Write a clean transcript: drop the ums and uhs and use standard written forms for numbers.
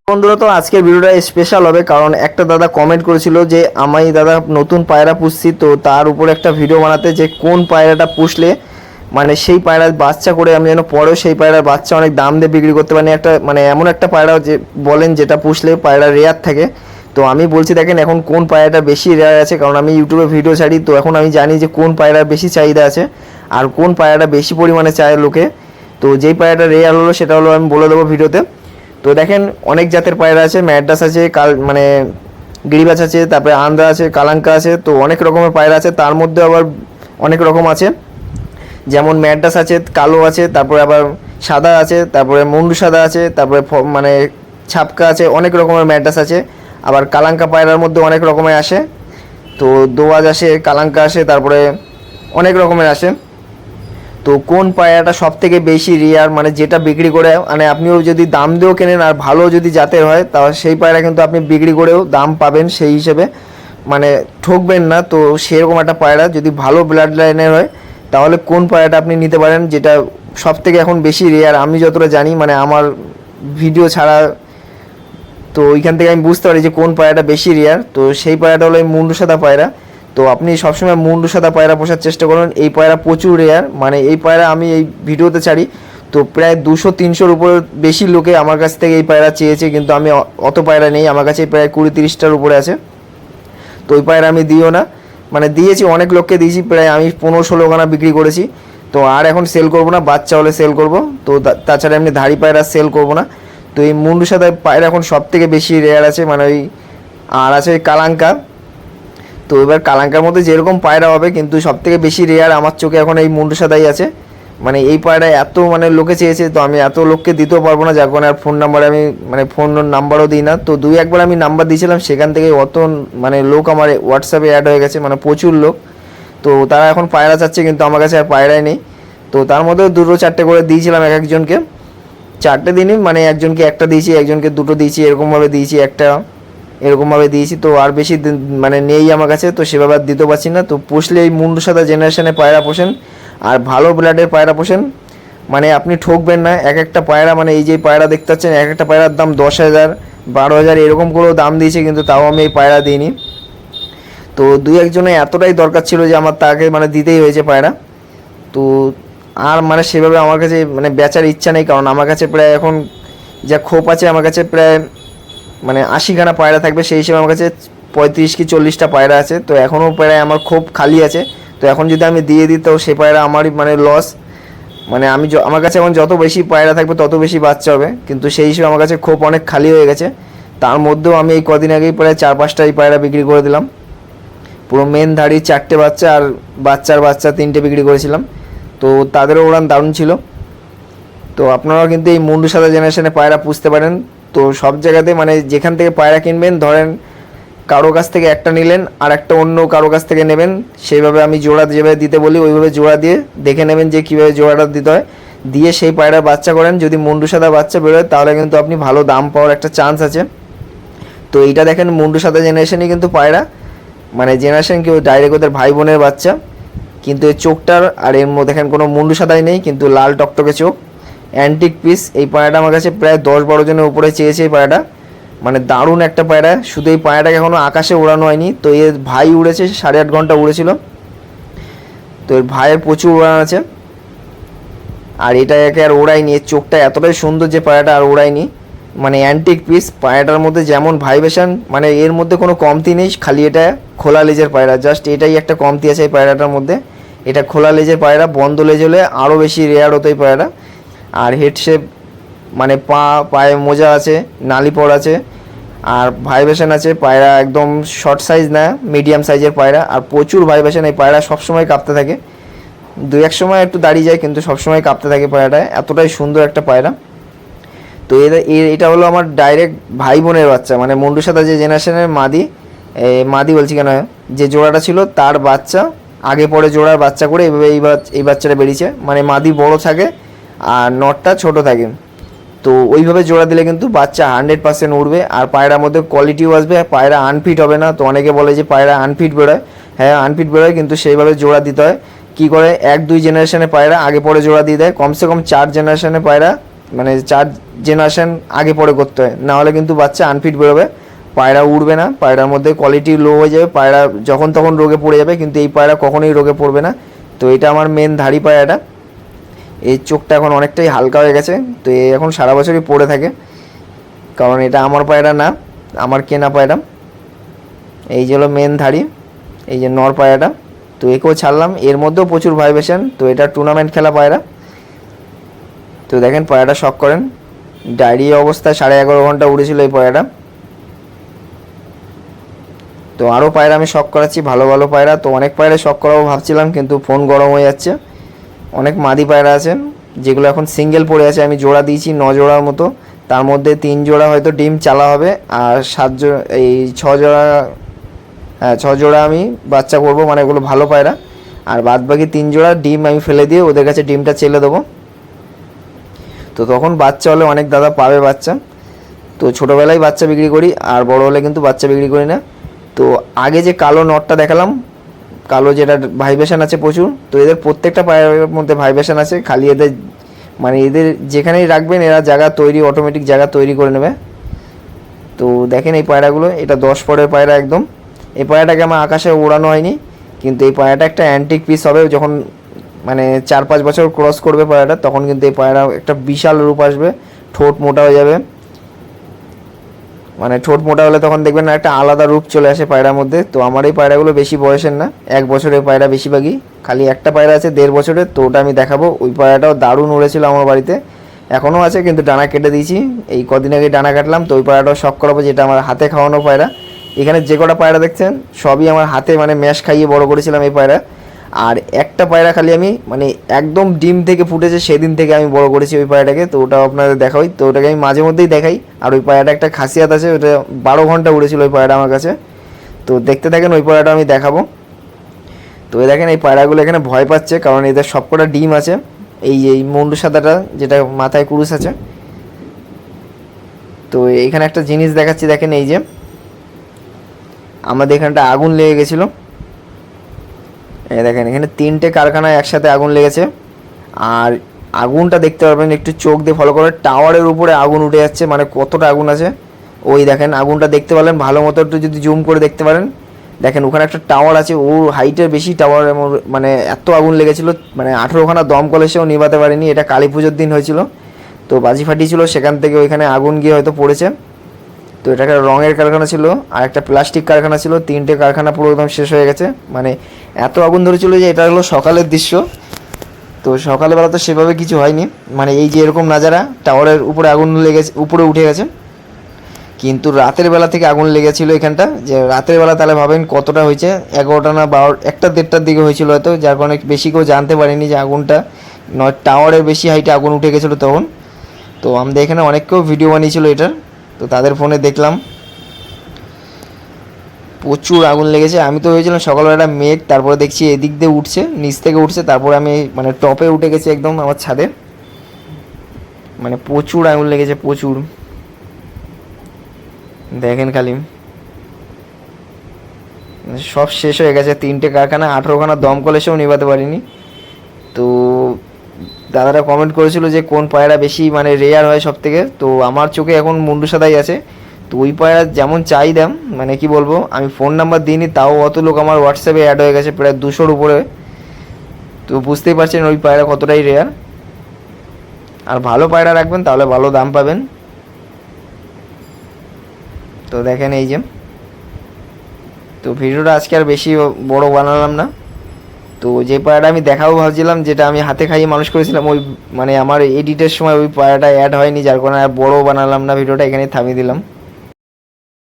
বন্ধুরা, তো আজকের ভিডিওটা স্পেশাল হবে কারণ একটা দাদা কমেন্ট করেছিল যে আমি দাদা নতুন পায়রা পুষছি, তো তার উপর একটা ভিডিও বানাতে যে কোন পায়রাটা পুষলে মানে সেই পায়রার বাচ্চা করে আমি যেন পরেও সেই পায়রার বাচ্চা অনেক দাম দিয়ে বিক্রি করতে পারি। একটা মানে এমন একটা পায়রা যে বলেন যেটা পুষলে পায়রা রেয়ার থাকে। তো আমি বলছি দেখেন এখন কোন পায়রাটা বেশি রেয়ার আছে, কারণ আমি ইউটিউবে ভিডিও ছাড়ি, তো এখন আমি জানি যে কোন পায়রার বেশি চাহিদা আছে আর কোন পায়রাটা বেশি পরিমাণে চায় লোকে। তো যেই পায়রাটা রেয়ার হলো সেটা হলো আমি বলে দেবো ভিডিওতে। তো দেখেন অনেক জাতের পায়রা আছে, ম্যাড্রাস আছে, মানে গিরিবাজ আছে, তারপরে আন্দ্রা আছে, কালাঙ্কা আছে, তো অনেক রকমের পায়রা আছে। তার মধ্যে আবার অনেক রকম আছে, যেমন ম্যাড্রাস আছে, কালো আছে, তারপরে আবার সাদা আছে, তারপরে মুন্ডু সাদা আছে, তারপরে মানে ছাপকা আছে, অনেক রকমের ম্যাড্রাস আছে। আবার কালাঙ্কা পায়রার মধ্যে অনেক রকমের আসে, তো দোয়াজ আসে, কালাঙ্কা আসে, তারপরে অনেক রকমের আসে। তো কোন পায়রাটা সব থেকে বেশি রেয়ার মানে যেটা বিক্রি করে মানে আপনিও যদি দাম দিয়েও কেনেন আর ভালো যদি জাতের হয় তাহলে সেই পায়রা কিন্তু আপনি বিক্রি করেও দাম পাবেন, সেই হিসেবে মানে ঠকবেন না। তো সেরকম একটা পায়রা যদি ভালো ব্লাড লাইনের হয় তাহলে কোন পায়রাটা আপনি নিতে পারেন যেটা সব থেকে এখন বেশি রেয়ার আমি যতটা জানি, মানে আমার ভিডিও ছাড়া তো ওইখান থেকে আমি বুঝতে পারি যে কোন পায়রাটা বেশি রেয়ার। তো সেই পায়রাটা হলো এই মুন্ডু সাদা পায়রা। তো আপনি সবসময় মুন্ডু সাদা পায়রা পোষার চেষ্টা করুন, এই পায়রা প্রচুর রেয়ার, মানে এই পায়রা আমি এই ভিডিওতে ছাড়ি তো প্রায় 200-300-র উপর বেশি লোকে আমার কাছ থেকে এই পায়রা চেয়েছে, কিন্তু আমি অত পায়রা নেই আমার কাছে, প্রায় 20-30টার উপরে আছে। তো ওই পায়রা আমি দিও না, মানে দিয়েছি অনেক লোককে দিয়েছি, প্রায় আমি 15-16 খানা বিক্রি করেছি। তো আর এখন সেল করব না, বাচ্চা হলে সেল করব। তো তাছাড়া এমনি ধাড়ি পায়রা সেল করব না। তো এই মুন্ডু সাদা পায়রা এখন সব থেকে বেশি রেয়ার আছে, মানে ওই আর আছে ওই কালাঙ্কা। তো এবার কালাঙ্কার মধ্যে যেরকম পায়রা হবে কিন্তু সব থেকে বেশি রেয়ার আমার চোখে এখন এই মুন্ডু সাদাই আছে। মানে এই পায়রা এত মানে লোকে চেয়েছে, তো আমি এত লোককে দিতেও পারবো না, যার কারণে আর ফোন নাম্বারে আমি মানে ফোন নাম্বারও দিই না। তো 2-1বার আমি নাম্বার দিয়েছিলাম, সেখান থেকে অত মানে লোক আমার হোয়াটসঅ্যাপে অ্যাড হয়ে গেছে, মানে প্রচুর লোক। তো তারা এখন পায়রা চাচ্ছে কিন্তু আমার কাছে আর পায়রাই নেই। তো তার মধ্যেও 2-4টে করে দিয়েছিলাম এক একজনকে, 4টে দিনই মানে একজনকে একটা দিয়েছি, একজনকে 2টো দিয়েছি, এরকমভাবে দিয়েছি, একটা এরকমভাবে দিয়েছি। তো আর বেশি মানে নেই আমার কাছে, তো সেভাবে আর দিতে পারছি না। তো পুষলে এই মুন্ডু সাদা জেনারেশনে পায়রা পোষেন আর ভালো ব্লাডের পায়রা পোষেন, মানে আপনি ঠকবেন না। এক একটা পায়রা মানে এই যে পায়রা দেখতে পাচ্ছেন এক একটা পায়রার দাম 10,000 12,000 এরকম করেও দাম দিয়েছে, কিন্তু তাও আমি এই পায়রা দিইনি। তো 2-1জনে এতটাই দরকার ছিল যে আমার তাকে মানে দিতেই হয়েছে পায়রা। তো আর মানে সেভাবে আমার কাছে মানে বেচার ইচ্ছা নেই, কারণ আমার কাছে প্রায় এখন যা খোপ আছে আমার কাছে প্রায় মানে 80খানা পায়রা থাকবে, সেই হিসেবে আমার কাছে 35 কি 40টা পায়রা আছে। তো এখনও প্রায় আমার খোপ খালি আছে, তো এখন যদি আমি দিয়ে দিই তো সে পায়রা আমারই মানে লস। মানে আমি আমার কাছে এখন যত বেশি পায়রা থাকবে তত বেশি বাচ্চা হবে, কিন্তু সেই হিসেবে আমার কাছে খোপ অনেক খালি হয়ে গেছে। তার মধ্যেও আমি এই কদিন আগেই প্রায় 4-5টাই পায়রা বিক্রি করে দিলাম, পুরো মেন ধাড়ি 4টে বাচ্চা আর বাচ্চা 3টে বিক্রি করেছিলাম। তো তাদেরও উড়ান দারুণ ছিল। তো আপনারাও কিন্তু এই মুন্ডু সাদা জেনারেশনে পায়রা পুষতে পারেন। তো সব জায়গাতে মানে যেখান থেকে পায়রা কিনবেন, ধরেন কারো কাছ থেকে একটা নিলেন আর একটা অন্য কারো কাছ থেকে নেবেন, সেইভাবে আমি জোড়া যেভাবে দিতে বলি ওইভাবে জোড়া দিয়ে দেখে নেবেন যে কীভাবে জোড়াটা দিতে হয়, দিয়ে সেই পায়রার বাচ্চা করেন। যদি মুন্ডু সাদা বাচ্চা বেরোয় তাহলে কিন্তু আপনি ভালো দাম পাওয়ার একটা চান্স আছে। তো এইটা দেখেন মুন্ডু সাদা জেনারেশনই কিন্তু পায়রা, মানে জেনারেশন কেউ ডাইরেক্ট ওদের ভাই বোনের বাচ্চা, কিন্তু এই চোখটার আর এর মধ্যে দেখেন কোনো মুন্ডু সাদাই নেই, কিন্তু লাল টকটকে চোখ, অ্যান্টিক পিস। এই পায়রাটা আমার কাছে প্রায় 10-12 জনের উপরে চেয়েছে এই পায়রাটা, মানে দারুণ একটা পায়রা। শুধু এই পায়রাটাকে এখনও আকাশে ওড়ানো হয়নি, তো এর ভাই উড়েছে 8.5 ঘন্টা উড়েছিল, তো এর ভাইয়ের প্রচুর উড়ান আছে। আর এটাকে আর ওড়ায়নি, এর চোখটা এতটাই সুন্দর যে পায়রাটা আর ওড়ায়নি, মানে অ্যান্টিক পিস। পায়রাটার মধ্যে যেমন ভাইব্রেশন মানে এর মধ্যে কোনো কমতি নেই, খালি এটা খোলা লেজের পায়রা, জাস্ট এটাই একটা কমতি আছে এই পায়রাটার মধ্যে। এটা খোলা লেজের পায়রা, বন্ধ লেজ হলে আরও বেশি রেয়ার হতো এই পায়রা। আর হেড শেপ মানে পায়ে মোজা আছে, নালি পড় আছে, আর ভাইব্রেশন আছে। পায়রা একদম শর্ট সাইজ না, মিডিয়াম সাইজের পায়রা, আর প্রচুর ভাইব্রেশন। এই পায়রা সবসময় কাঁপতে থাকে, 2-1 সময় একটু দাঁড়িয়ে যায় কিন্তু সবসময় কাঁপতে থাকে পায়রাটা, এতটাই সুন্দর একটা পায়রা। তো এটা হলো আমার ডাইরেক্ট ভাই বোনের বাচ্চা, মানে মুন্ডুর সাথে যে জেনারেশনের মাদি বলছি কেন, যে জোড়াটা ছিল তার বাচ্চা আগে পরে জোড়ার বাচ্চা করে এইভাবে এই বাচ্চাটা বেরিয়েছে, মানে মাদি বড় থাকে আর নটটা ছোট থাকে। তো ওইভাবে জোড়া দিলে কিন্তু বাচ্চা 100% উঠবে, আর পায়রার মধ্যে কোয়ালিটিও আসবে, পায়রা আনফিট হবে না। তো অনেকে বলে যে পায়রা আনফিট বেরোয়, হ্যাঁ আনফিট বেরোয়, কিন্তু সেইভাবে জোড়া দিতে হয়। কী করে 1-2 জেনারেশনে পায়রা আগে পরে জোড়া দিয়ে দেয়, কমসে কম 4 জেনারেশনে পায়রা মানে 4 জেনারেশন আগে পরে করতে হয়, না হলে কিন্তু বাচ্চা আনফিট বেরোবে, পায়রা উড়বে না, পায়রার মধ্যে কোয়ালিটি লো হয়ে যাবে, পায়রা যখন তখন রোগে পড়ে যাবে। কিন্তু এই পায়রা কখনোই রোগে পড়বে না। তো এটা আমার মেন ধাড়ি পায়রাটা। এই চোখটা এখন অনেকটাই হালকা হয়ে গেছে, তো এই এখন সারা বছরই পড়ে থাকে, কারণ এটা আমার পায়রা না, আমার কেনা পায়রা। এই যে হলো মেন ধাড়ি, এই যে নর পায়রাটা। তো একেও ছাড়লাম, এর মধ্যেও প্রচুর ভাইব্রেশন। তো এটা টুর্নামেন্ট খেলা পায়রা। তো দেখেন পায়রাটা শক করেন, ডায়রিয়া অবস্থায় 11.5 ঘন্টা উড়েছিল এই পায়রাটা। তো আরও পায়রা আমি শক করাচ্ছি, ভালো ভালো পায়রা। তো অনেক পায়রা শক করাবো ভাবছিলাম, কিন্তু ফোন গরম হয়ে যাচ্ছে। অনেক মাদি পায়রা আছে যেগুলো এখন সিঙ্গেল পড়ে আছে, আমি জোড়া দিয়েছি 9 জোড়ার মতো, তার মধ্যে 3 জোড়া হয়তো ডিম চালা হবে, আর 7 জোড়া এই 6 জোড়া, হ্যাঁ 6 জোড়া আমি বাচ্চা করবো, মানে এগুলো ভালো পায়রা। আর বাদ বাকি 3 জোড়া ডিম আমি ফেলে দিয়ে ওদের কাছে ডিমটা চেলে দেবো। তো তখন বাচ্চা হলে অনেক দাদা পাবে বাচ্চা। তো ছোটোবেলায় বাচ্চা বিক্রি করি, আর বড় হলে কিন্তু বাচ্চা বিক্রি করি না। তো আগে যে কালো নটটা দেখালাম, কালো যেটা ভাইব্রেশন আছে প্রচুর, তো এদের প্রত্যেকটা পায়রার মধ্যে ভাইব্রেশন আছে, খালি এদের মানে এদের যেখানেই রাখবেন এরা জায়গা তৈরি, অটোমেটিক জায়গা তৈরি করে নেবে। তো দেখেন এই পায়রাগুলো, এটা 10 পরের পায়রা একদম। এই পায়রাটাকে আমার আকাশে ওড়ানো হয়নি, কিন্তু এই পায়রাটা একটা অ্যান্টিক পিস হবে। যখন মানে 4-5 বছর ক্রস করবে পায়রাটা, তখন কিন্তু এই পায়রা একটা বিশাল রূপ আসবে, ঠোঁট মোটা হয়ে যাবে। মানে ঠোঁট মোটা হলে তখন দেখবেন না একটা আলাদা রূপ চলে আসে পায়রার মধ্যে। তো আমার এই পায়রাগুলো বেশি বয়সের না, 1 বছরের পায়রা বেশিরভাগই, খালি একটা পায়রা আছে 1.5 বছরের, তো ওটা আমি দেখাবো। ওই পায়রাটাও দারুণ উড়েছিল আমার বাড়িতে, এখনও আছে, কিন্তু ডানা কেটে দিয়েছি, এই কদিন আগে ডানা কাটলাম। তো ওই পায়রাটাও শখ করাবো, যেটা আমার হাতে খাওয়ানো পায়রা। এখানে যে কটা পায়রা দেখছেন সবই আমার হাতে মানে ম্যাশ খাইয়ে বড় করেছিলাম এই পায়রা। আর একটা পায়রা খালি আমি মানে একদম ডিম থেকে ফুটেছে সেদিন থেকে আমি বড় করেছি ওই পায়রাটাকে, তো ওটাও আপনাদের দেখাই। তো ওটাকে আমি মাঝে মধ্যেই দেখাই। আর ওই পায়রাটা একটা খাসিয়াত আছে, ওটা 12 ঘন্টা উড়েছিল ওই পায়রাটা আমার কাছে। তো দেখতে থাকেন, ওই পায়রাটা আমি দেখাবো। তো এই দেখেন এই পায়রাগুলো এখানে ভয় পাচ্ছে, কারণ এদের সবকটা ডিম আছে। এই যে এই মুন্ডু সাদাটা যেটা মাথায় কুরুশ আছে। তো এইখানে একটা জিনিস দেখাচ্ছি, দেখেন এই যে আমাদের এখানটা আগুন লেগে গেছিলো, এই দেখেন এখানে 3টে কারখানায় একসাথে আগুন লেগেছে। আর আগুনটা দেখতে পারবেন, একটু চোখ দিয়ে ফলো করে, টাওয়ারের উপরে আগুন উঠে যাচ্ছে, মানে কতটা আগুন আছে। ওই দেখেন আগুনটা দেখতে পারলেন ভালো মতো, একটু যদি জুম করে দেখতে পারেন, দেখেন ওখানে একটা টাওয়ার আছে, ওর হাইটের বেশি টাওয়ার, মানে এত আগুন লেগেছিলো, মানে 18খানা দমকল এসেও নিভাতে পারেনি। এটা কালী পুজোর দিন হয়েছিল, তো বাজি ফাটিয়েছিল, সেখান থেকে ওইখানে আগুন গিয়ে হয়তো পড়েছে। তো এটা একটা রঙের কারখানা ছিল, আর একটা প্লাস্টিক কারখানা ছিল, 3টে কারখানা পুরো একদম শেষ হয়ে গেছে। মানে এত আগুন ধরেছিল যে এটা হলো সকালের দৃশ্য। তো সকালবেলা তো সেভাবে কিছু হয়নি, মানে এই যে এরকম নাজারা, টাওয়ারের উপরে আগুন লেগেছে, উপরে উঠে গেছে। কিন্তু রাতের বেলা থেকে আগুন লেগেছিলো এখানটা, যে রাতের বেলা তাহলে ভাবেন কতটা হয়েছে, 11টা না 12, 1টা-1.5টার দিকে হয়েছিল হয়তো, যার কারণে বেশি কেউ জানতে পারেনি যে আগুনটা নয়, টাওয়ারের বেশি হাইটে আগুন উঠে গেছিলো তখন। তো আমাদের এখানে অনেক কেউ ভিডিও বানিয়েছিল এটার, তো তাদের ফোনে দেখলাম প্রচুর আগুন লেগেছে। আমি তো ভেবেছিলাম সকালবেলা মেঘ, তারপরে দেখছি এদিক দিয়ে উঠছে, নিচ থেকে উঠছে, তারপরে আমি মানে টপে উঠে গেছি একদম আমার ছাদে। মানে প্রচুর আগুন লেগেছে, প্রচুর। দেখেন খালি সব শেষ হয়ে গেছে, 3টে কারখানা, 18খানা দমকল এসেও নিভাতে পারিনি। তো দাদারা কমেন্ট করেছিল যে কোন পায়রা বেশি মানে রেয়ার হয় সব থেকে, তো আমার চোখে এখন মুন্ডু সাদাই আছে। তো ওই পায়রা যেমন চাই দাম, মানে কি বলবো, আমি ফোন নাম্বার দিইনি, তাও অত লোক আমার হোয়াটসঅ্যাপে অ্যাড হয়ে গেছে, প্রায় 200-র উপরে। তো বুঝতেই পারছেন ওই পায়রা কতটাই রেয়ার। আর ভালো পায়রা রাখবেন তাহলে ভালো দাম পাবেন। তো দেখেন এই যে, তো ভিডিওটা আজকে আর বেশি বড় বানালাম না। তো যে পায়রাটা আমি দেখাবো ভাবছিলাম, যেটা আমি হাতে খাইয়ে মানুষ করেছিলাম, ওই মানে আমার এডিটের সময় ওই পায়রাটা অ্যাড হয়নি, যার কারণে আর বড় বানালাম না, ভিডিওটা এখানেই থামিয়ে দিলাম।